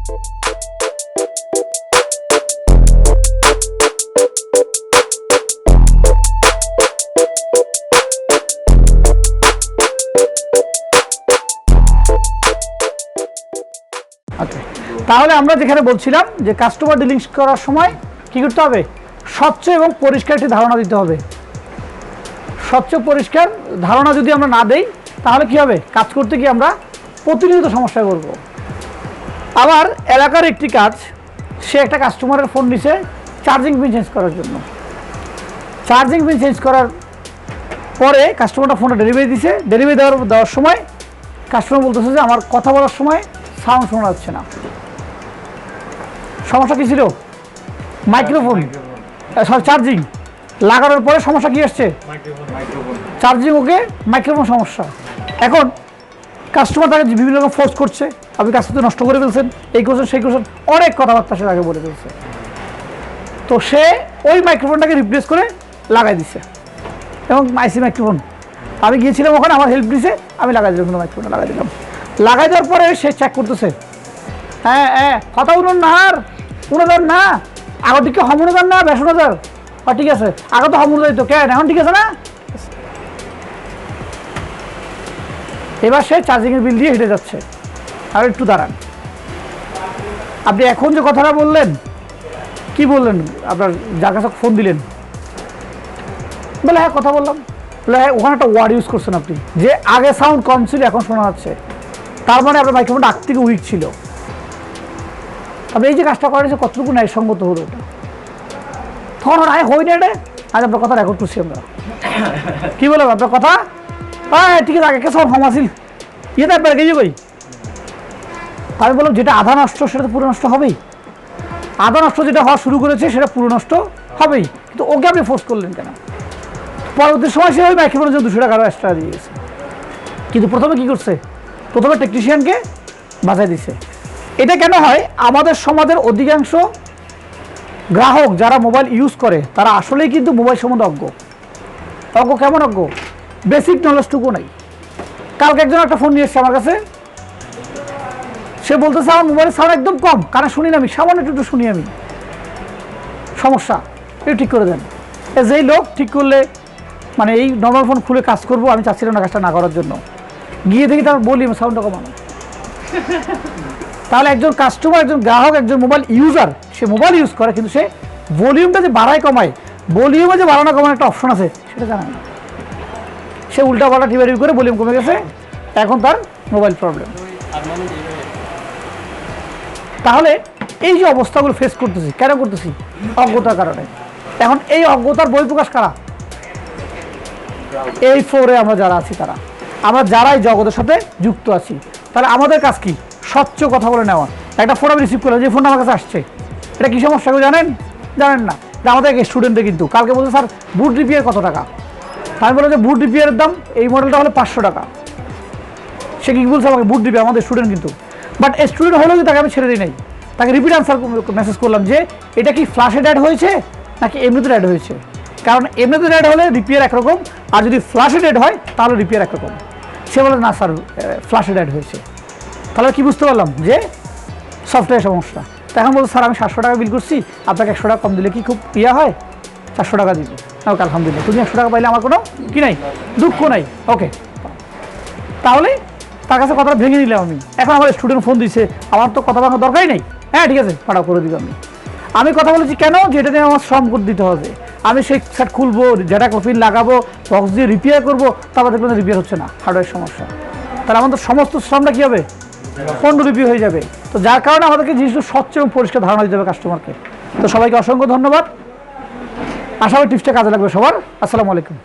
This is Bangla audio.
তাহলে আমরা যেখানে বলছিলাম যে কাস্টমার ডিলিংস করার সময় কি করতে হবে, স্বচ্ছ এবং পরিষ্কার একটি ধারণা দিতে হবে। স্বচ্ছ পরিষ্কার ধারণা যদি আমরা না দেই তাহলে কি হবে, কাজ করতে গিয়ে আমরা প্রতিনিয়ত সমস্যায় পড়ব। আবার এলাকার একটি কাজ, সে একটা কাস্টমারের ফোন নিছে চার্জিং পিন চেঞ্জ করার জন্য। চার্জিং পিন চেঞ্জ করার পরে কাস্টমারটা ফোনটা ডেলিভারি দিছে। ডেলিভারি দেওয়ার সময় কাস্টমার বলতেছে যে আমার কথা বলার সময় সাউন্ড শোনা যাচ্ছে না। সমস্যা কী ছিল? মাইক্রোফোন, সরি চার্জিং লাগানোর পরে সমস্যা কী আসছে? চার্জিং ওকে, মাইক্রোফোন সমস্যা। এখন কাস্টমার তাকে বিভিন্ন রকম ফোর্স করছে, আপনি কাজটা নষ্ট করে ফেলছেন, এই করছেন সেই করছেন, অনেক কথাবার্তা সে তাকে বলে ফেলছে। তো সে ওই মাইক্রোফোনটাকে রিপ্লেস করে লাগাই দিছে এবং আইসি মাইক্রোফোন। আমি গিয়েছিলাম ওখানে, আমার হেল্প দিছে, আমি লাগাই দিলাম, কোনো মাইক্রোফোনটা লাগাই দিলাম। লাগাই দেওয়ার পরে সে চেক করতেছে, হ্যাঁ হ্যাঁ কথা উনুন না, আর উনোদার না, আগের দিকে হমুনোদার না, বেসনোদার, ঠিক আছে আগে তো হমুনোদার তো কেন, এখন ঠিক আছে না। এবার সে চার্জিংয়ের বিল দিয়ে হেঁটে যাচ্ছে। আর একটু দাঁড়ান, আপনি এখন যে কথাটা বললেন, কি বললেন? আপনার যার কাছে ফোন দিলেন বলে হ্যাঁ কথা বললাম, বলে হ্যাঁ ওখানে একটা ওয়ার্ড ইউজ করছেন আপনি, যে আগে সাউন্ড কম ছিল এখন শোনা যাচ্ছে, তার মানে আপনার মাইক্রোফোনটা আগ থেকে উইক ছিল। আপনি এই যে কাজটা করেন কতটুকু ন্যায়সঙ্গত হলো ওটা? তখন ওরা হই না রে, আজ আপনার কথা রেকর্ড করছি আমরা, কি বললাম আপনার কথা, হ্যাঁ ঠিক আছে আগে কে সব আসিল ইয়ে তারপরে গেছি কই। আমি বললাম যেটা আধা নষ্ট সেটা তো পুরো নষ্ট হবেই, আধা নষ্ট যেটা হওয়া শুরু করেছে সেটা পুরো নষ্ট হবেই, কিন্তু ওকে আপনি ফোর্স করলেন কেন? পরবর্তী সময় সে ওই মাইক্রোফোনের জন্য 200 টাকা এক্সট্রা দিয়ে গেছে। কিন্তু প্রথমে কি করছে, প্রথমে টেকনিশিয়ানকে বাঁচাই দিছে। এটা কেন হয়? আমাদের সমাজের অধিকাংশ গ্রাহক যারা মোবাইল ইউজ করে তারা আসলেই কিন্তু মোবাইল সম্বন্ধে অজ্ঞ। অজ্ঞ কেমন অজ্ঞ? বেসিক নলেজটুকু নাই। কালকে একজন একটা ফোন নিয়ে এসছে আমার কাছে, সে বলতেছে আমার মোবাইলের সাউন্ড একদম কম, কারণ শুনি না আমি, সামান্য একটু শুনি আমি, সমস্যা একটু ঠিক করে দেন। যেই লোক ঠিক করলে মানে এই নর্মাল ফোন খুলে কাজ করবো, আমি চাচ্ছিলাম না কাজটা না করার জন্য, গিয়ে দেখি তার বলি সাউন্ডটা কমানো। তাহলে একজন কাস্টমার, একজন গ্রাহক, একজন মোবাইল ইউজার, সে মোবাইল ইউজ করে কিন্তু সে ভলিউমটা যে বাড়ায় কমায়, ভলিউমে যে বাড়ানো কমানোর একটা অপশন আছে সেটা জানে না। সে উল্টা পাল্টা টিভি করে ভলিউম কমে গেছে, এখন তার মোবাইল প্রবলেম। তাহলে এই যে অবস্থাগুলো ফেস করতেছি, কেন করতেছি? অজ্ঞতার কারণে। এখন এই অজ্ঞতার বহিঃপ্রকাশ কারা? এই ফ্লোরে আমরা যারা আছি তারা, আমরা যারা এই জগতের সাথে যুক্ত আছি, তাহলে আমাদের কাজ কি? স্বচ্ছ কথা বলে নেওয়া। একটা ফোন আমি রিসিভ করলাম, যে ফোনটা আমার কাছে আসছে, এটা কী সমস্যা কেউ জানেন? জানেন না। আমাদের স্টুডেন্টে কিন্তু কালকে বলছে স্যার বুট রিপেয়ার কত টাকা? আমি বললাম যে বুট রিপেয়ারের দাম এই মডেলটা হলে 500 টাকা। সে কি বলছে আমাকে? বুট রিপেয়ার, আমাদের স্টুডেন্ট কিন্তু, বাট স্টুডেন্ট হলেও তাকে আমি ছেড়ে দিই নাই, তাকে রিপিট আনসার মেসেজ করলাম যে এটা কি ফ্ল্যাশে অ্যাড হয়েছে নাকি এমনিতে অ্যাড হয়েছে। কারণ এমনিতে অ্যাড হলে রিপেয়ার একরকম, আর যদি ফ্ল্যাশে অ্যাড হয় তাহলে রিপেয়ার একরকম। সে বলে না স্যার ফ্ল্যাশে অ্যাড হয়েছে। তাহলে কি বুঝতে পারলাম যে সফটওয়্যার সমস্যা। তো এখন বলছে স্যার আমি 700 টাকা বিল করছি, আপনাকে 100 টাকা কম দিলে কি খুব ইয়া হয়? 400 টাকা দিবি। ওকে আলহামদুলিল্লাহ, তুমি 100 টাকা পাইলে আমার কোনো কি নাই, দুঃখ নাই। ওকে, তাহলে তার কাছে কথাটা ভেঙে নিলাম আমি। এখন আমার স্টুডেন্ট ফোন দিছে, আমার তো কথা ভাঙার দরকারই নেই, হ্যাঁ ঠিক আছে পাঠাও করে দিব। আমি কথা বলেছি কেন? যেটা নিয়ে আমার শ্রম করে দিতে হবে। আমি সেই সেট খুলবো, যেটা কপিন লাগাবো, বক্স দিয়ে রিপেয়ার করবো, তারপর দেখবেন রিপেয়ার হচ্ছে না, হার্ডওয়্যার সমস্যা। তাহলে আমাদের সমস্ত শ্রমটা কী হবে? ফোন রিপেয়ার হয়ে যাবে। তো যার কারণে আমাদেরকে জিনিসটা স্বচ্ছ এবং পরিষ্কার ধারণা দিতে হবে কাস্টমারকে। তো সবাইকে অসংখ্য ধন্যবাদ। আশা করি টিপসটা কাজে লাগবে সবার। আসসালামু আলাইকুম।